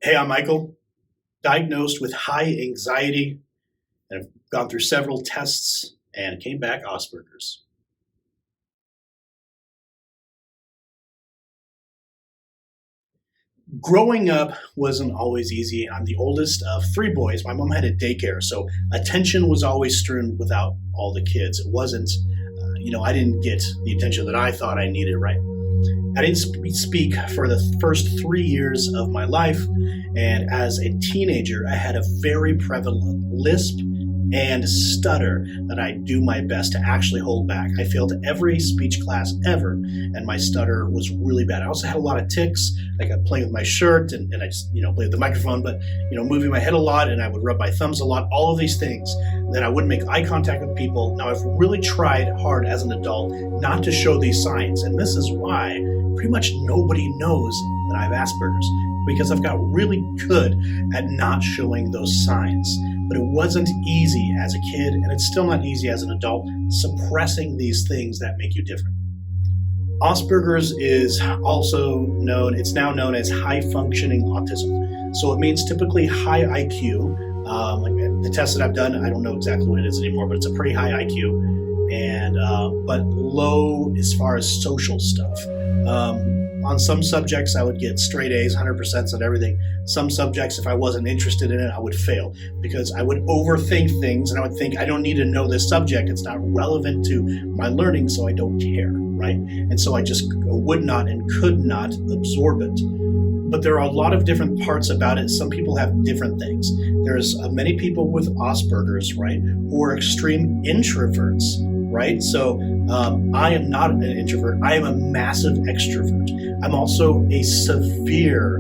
Hey, I'm Michael, diagnosed with high anxiety, and I've gone through several tests and came back Asperger's. Growing up wasn't always easy. I'm the oldest of three boys. My mom had a daycare, so attention was always strewn without all the kids. It wasn't, I didn't get the attention that I thought I needed, right? I didn't speak for the first 3 years of my life. And as a teenager, I had a very prevalent lisp and stutter that I do my best to actually hold back. I failed every speech class ever, and my stutter was really bad. I also had a lot of tics, like I playing with my shirt and I just, play with the microphone, but, moving my head a lot, and I would rub my thumbs a lot, all of these things. Then I wouldn't make eye contact with people. Now, I've really tried hard as an adult not to show these signs, and this is why pretty much nobody knows that I have Asperger's, because I've got really good at not showing those signs. But it wasn't easy as a kid, and it's still not easy as an adult, suppressing these things that make you different. Asperger's is also known, it's now known as high functioning autism. So it means typically high IQ. Like the tests that I've done, I don't know exactly what it is anymore, but it's a pretty high IQ, and but low as far as social stuff. On some subjects, I would get straight A's, 100% on everything. Some subjects, if I wasn't interested in it, I would fail because I would overthink things, and I would think, I don't need to know this subject. It's not relevant to my learning, so I don't care, right? And so I just would not and could not absorb it. But there are a lot of different parts about it. Some people have different things. There's many people with Asperger's, right, who are extreme introverts, right? So I am not an introvert. I am a massive extrovert. I'm also a severe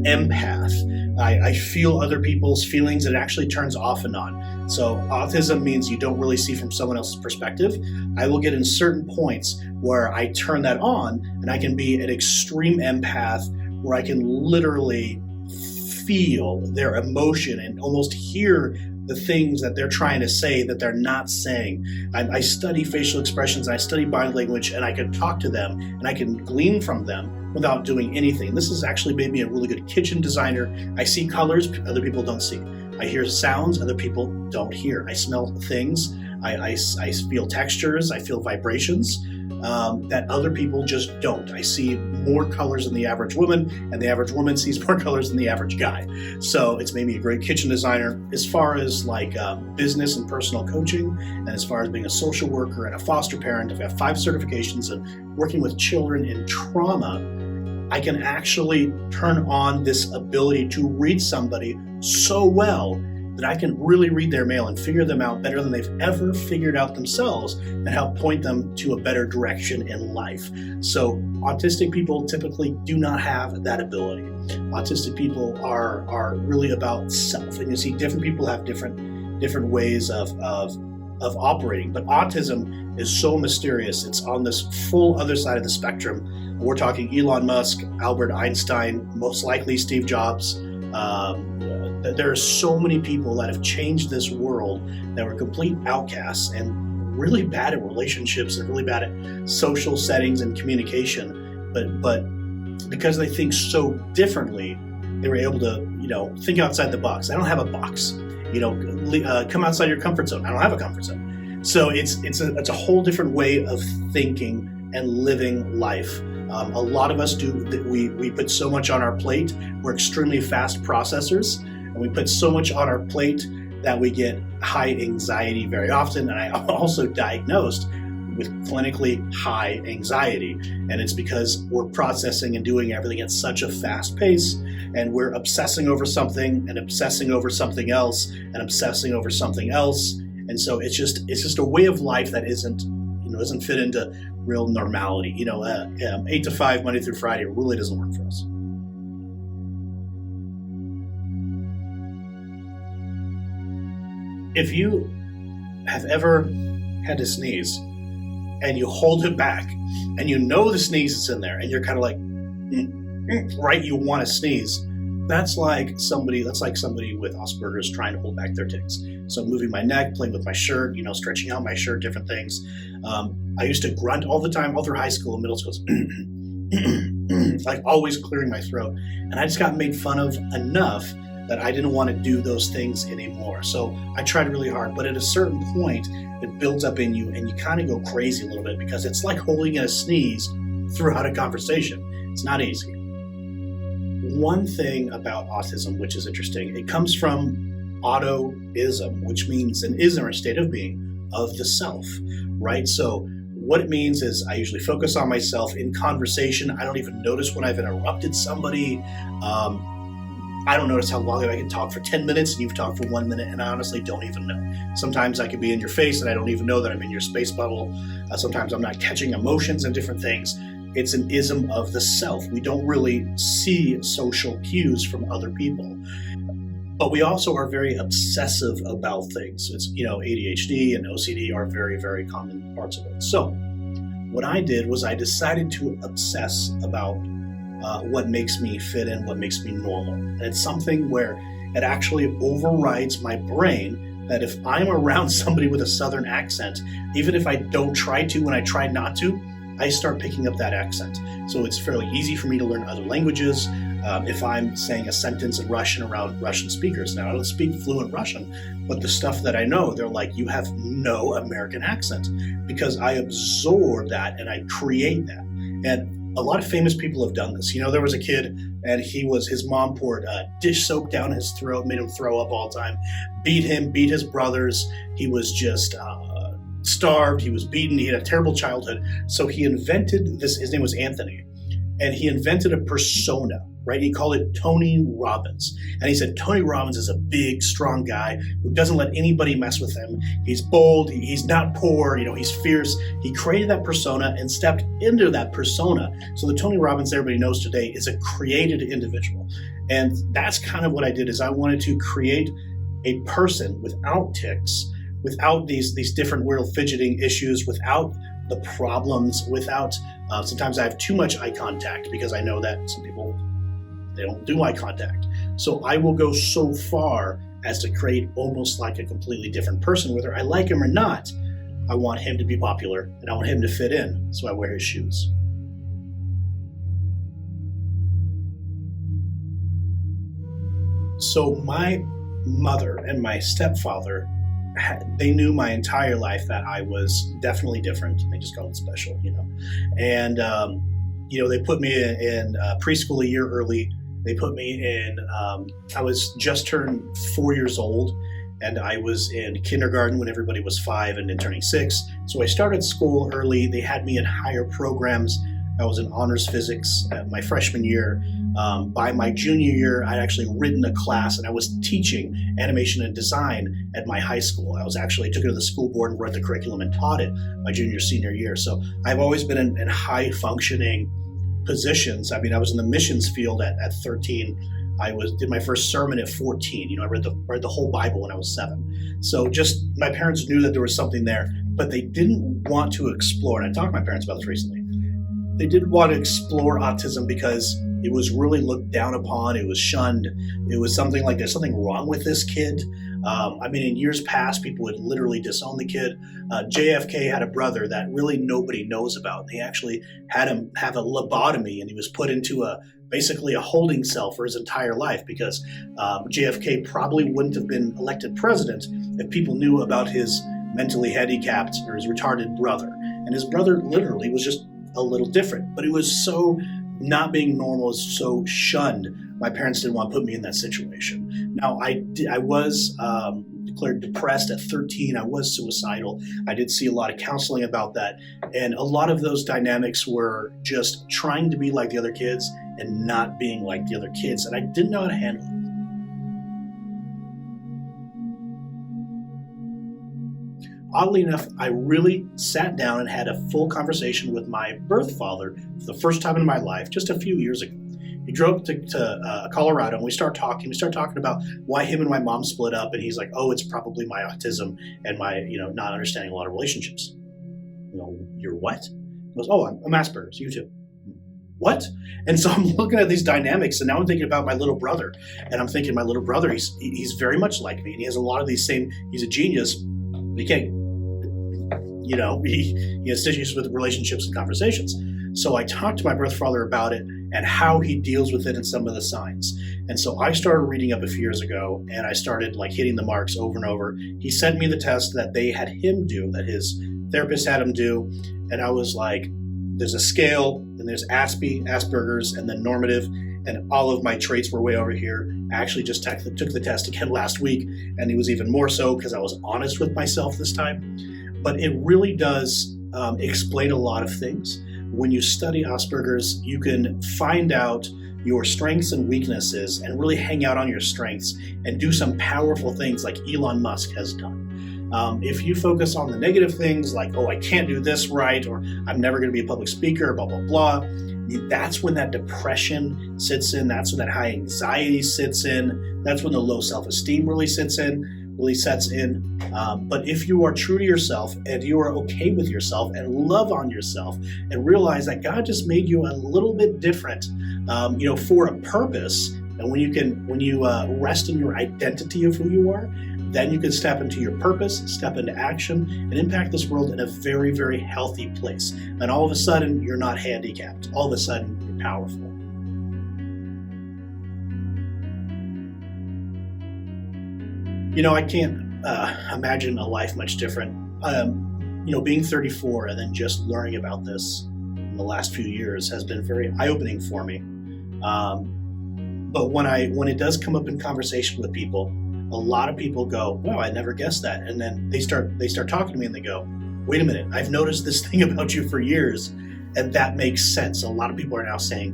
empath. I feel other people's feelings, and it actually turns off and on. So autism means you don't really see from someone else's perspective. I will get in certain points where I turn that on, and I can be an extreme empath where I can literally feel their emotion and almost hear the things that they're trying to say that they're not saying. I study facial expressions, I study body language, and I can talk to them and I can glean from them without doing anything. This has actually made me a really good kitchen designer. I see colors other people don't see. I hear sounds other people don't hear. I smell things. I feel textures. I feel vibrations that other people just don't. I see more colors than the average woman, and the average woman sees more colors than the average guy. So it's made me a great kitchen designer. As far as like business and personal coaching, and as far as being a social worker and a foster parent, I've got 5 certifications, and working with children in trauma, I can actually turn on this ability to read somebody so well that I can really read their mail and figure them out better than they've ever figured out themselves, and help point them to a better direction in life. So autistic people typically do not have that ability. Autistic people are really about self, and you see different people have different ways of operating. But autism is so mysterious. It's on this full other side of the spectrum. We're talking Elon Musk, Albert Einstein, most likely Steve Jobs. There are so many people that have changed this world that were complete outcasts and really bad at relationships and really bad at social settings and communication. But because they think so differently, they were able to, think outside the box. I don't have a box. Come outside your comfort zone. I don't have a comfort zone. So it's a whole different way of thinking and living life. A lot of us do. We put so much on our plate. We're extremely fast processors, and we put so much on our plate that we get high anxiety very often. And I also diagnosed with clinically high anxiety, and it's because we're processing and doing everything at such a fast pace, and we're obsessing over something and obsessing over something else and obsessing over something else. And so it's just a way of life that isn't fit into real normality. 8 to 5 Monday through Friday really doesn't work for us. If you have ever had to sneeze and you hold it back and the sneeze is in there and you're kind of like, right, you want to sneeze, that's like somebody with Asperger's trying to hold back their tics. So moving my neck, playing with my shirt, stretching out my shirt, different things. I used to grunt all the time, all through high school and middle school. like always clearing my throat. And I just got made fun of enough that I didn't want to do those things anymore. So I tried really hard, but at a certain point, it builds up in you and you kind of go crazy a little bit because it's like holding in a sneeze throughout a conversation. It's not easy. One thing about autism, which is interesting, it comes from autoism, which means an ism or state of being of the self, right? So what it means is I usually focus on myself in conversation. I don't even notice when I've interrupted somebody. I don't notice how long I can talk for 10 minutes and you've talked for 1 minute, and I honestly don't even know. Sometimes I could be in your face and I don't even know that I'm in your space bubble. Sometimes I'm not catching emotions and different things. It's an ism of the self. We don't really see social cues from other people. But we also are very obsessive about things. It's, ADHD and OCD are very, very common parts of it. So what I did was I decided to obsess about what makes me fit in, what makes me normal. And it's something where it actually overrides my brain that if I'm around somebody with a Southern accent, even if I don't try to, when I try not to, I start picking up that accent. So it's fairly easy for me to learn other languages. If I'm saying a sentence in Russian around Russian speakers. Now, I don't speak fluent Russian, but the stuff that I know, they're like, you have no American accent, because I absorb that and I create that. And a lot of famous people have done this. There was a kid and his mom poured dish soap down his throat, made him throw up all the time, beat his brothers. He was just starved, he was beaten, he had a terrible childhood. So he invented this, his name was Anthony, and he invented a persona, right? He called it Tony Robbins. And he said, Tony Robbins is a big, strong guy who doesn't let anybody mess with him. He's bold, he's not poor, he's fierce. He created that persona and stepped into that persona. So the Tony Robbins everybody knows today is a created individual. And that's kind of what I did, is I wanted to create a person without tics, without these different weird fidgeting issues, without the problems, without, sometimes I have too much eye contact because I know that some people, they don't do eye contact. So I will go so far as to create almost like a completely different person, whether I like him or not. I want him to be popular and I want him to fit in, so I wear his shoes. So my mother and my stepfather, they knew my entire life that I was definitely different. They just called it special, And, they put me in preschool a year early. They put me in, I was just turned 4 years old, and I was in kindergarten when everybody was 5 and then turning 6. So I started school early. They had me in higher programs. I was in honors physics my freshman year. By my junior year, I'd actually written a class and I was teaching animation and design at my high school. I took it to the school board and wrote the curriculum and taught it my senior year. So I've always been in high functioning positions. I was in the missions field at 13. I did my first sermon at 14. I read the whole Bible when I was 7. So just my parents knew that there was something there, but they didn't want to explore. And I talked to my parents about this recently. They didn't want to explore autism because it was really looked down upon. It was shunned. It was something like there's something wrong with this kid. In years past, people would literally disown the kid. JFK had a brother that really nobody knows about. They actually had him have a lobotomy, and he was put into basically a holding cell for his entire life because JFK probably wouldn't have been elected president if people knew about his mentally handicapped or his retarded brother. And his brother literally was just a little different, but it was so not being normal, is so shunned. My parents didn't want to put me in that situation. Now, I was declared depressed at 13. I was suicidal. I did see a lot of counseling about that. And a lot of those dynamics were just trying to be like the other kids and not being like the other kids. And I didn't know how to handle it. Oddly enough, I really sat down and had a full conversation with my birth father for the first time in my life just a few years ago. He drove to Colorado, and we started talking. We started talking about why him and my mom split up, and he's like, "Oh, it's probably my autism and my, not understanding a lot of relationships." You're what? He goes, "Oh, I'm Asperger's. You too." What? And so I'm looking at these dynamics, and now I'm thinking about my little brother, and I'm thinking my little brother, he's very much like me, and he has a lot of these same. He's a genius, but he can't. He has issues with relationships and conversations. So I talked to my birth father about it, and how he deals with it and some of the signs. And so I started reading up a few years ago, and I started like hitting the marks over and over. He sent me the test that they had him do, that his therapist had him do, and I was like, there's a scale, and there's Aspie, Asperger's, and then normative, and all of my traits were way over here. I actually just took the test again last week, and it was even more so because I was honest with myself this time. But it really does explain a lot of things. When you study Asperger's, you can find out your strengths and weaknesses and really hang out on your strengths and do some powerful things like Elon Musk has done. If you focus on the negative things like, oh, I can't do this right, or I'm never going to be a public speaker, blah, blah, blah, that's when that depression sits in. That's when that high anxiety sits in. That's when the low self-esteem really sets in. But if you are true to yourself and you are okay with yourself and love on yourself and realize that God just made you a little bit different, for a purpose, and when you rest in your identity of who you are, then you can step into your purpose, step into action, and impact this world in a very, very healthy place. And all of a sudden, you're not handicapped. All of a sudden, you're powerful. I can't imagine a life much different. Being 34 and then just learning about this in the last few years has been very eye-opening for me. But when it does come up in conversation with people, a lot of people go, "Wow, I never guessed that." And then they start talking to me and they go, "Wait a minute, I've noticed this thing about you for years, and that makes sense." A lot of people are now saying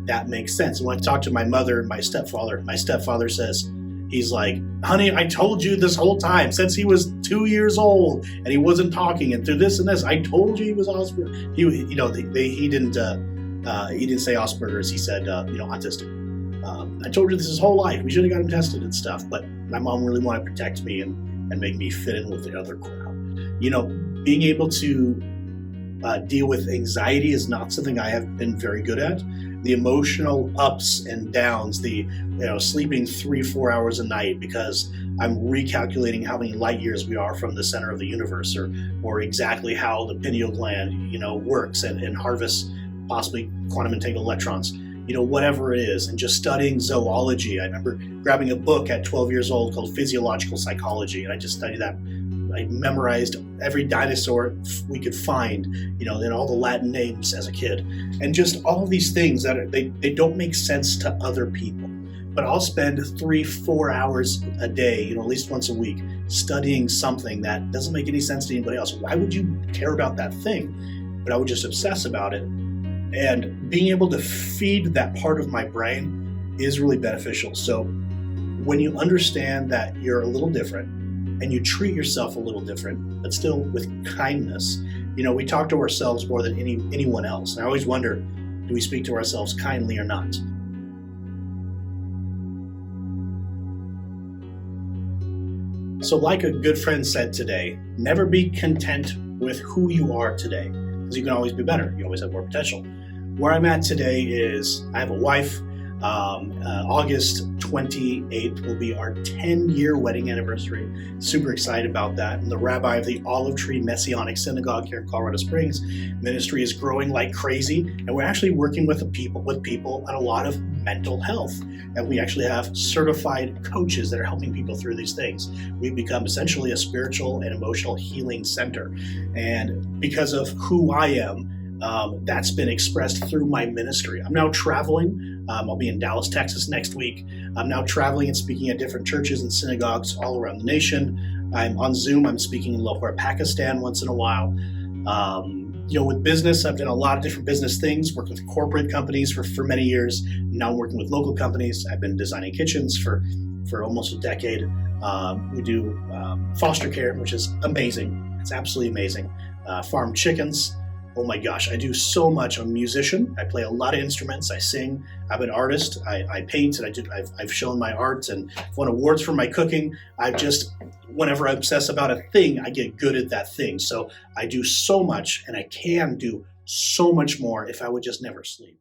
that makes sense. When I talk to my mother and my stepfather says, he's like, "Honey, I told you this whole time since he was 2 years old and he wasn't talking, and through this and this, I told you he was Asperger." He didn't say Asperger's. He said, autistic. I told you this his whole life. We should have got him tested and stuff, but my mom really wanted to protect me and make me fit in with the other crowd. Being able to deal with anxiety is not something I have been very good at. The emotional ups and downs, the sleeping 3-4 hours a night because I'm recalculating how many light years we are from the center of the universe, or exactly how the pineal gland works and harvests possibly quantum entangled electrons. Whatever it is, and just studying zoology. I remember grabbing a book at 12 years old called Physiological Psychology, and I just studied that. I memorized every dinosaur we could find, and all the Latin names as a kid. And just all of these things that they don't make sense to other people. But I'll spend 3-4 hours a day, at least once a week, studying something that doesn't make any sense to anybody else. Why would you care about that thing? But I would just obsess about it. And being able to feed that part of my brain is really beneficial. So when you understand that you're a little different and you treat yourself a little different, but still with kindness, we talk to ourselves more than anyone else. And I always wonder, do we speak to ourselves kindly or not? So like a good friend said today, never be content with who you are today, because you can always be better. You always have more potential. Where I'm at today is I have a wife. August 28th will be our 10-year wedding anniversary. Super excited about that. And the rabbi of the Olive Tree Messianic Synagogue here in Colorado Springs ministry is growing like crazy. And we're actually working with people on a lot of mental health. And we actually have certified coaches that are helping people through these things. We've become essentially a spiritual and emotional healing center. And because of who I am, that's been expressed through my ministry. I'm now traveling. I'll be in Dallas, Texas next week. I'm now traveling and speaking at different churches and synagogues all around the nation. I'm on Zoom. I'm speaking in Lahore, Pakistan once in a while. With business, I've done a lot of different business things, worked with corporate companies for many years. Now I'm working with local companies. I've been designing kitchens for almost a decade. We do foster care, which is amazing. It's absolutely amazing. Farm chickens. Oh my gosh, I do so much. I'm a musician. I play a lot of instruments. I sing. I'm an artist. I paint, and I've shown my art and won awards for my cooking. Whenever I obsess about a thing, I get good at that thing. So I do so much, and I can do so much more if I would just never sleep.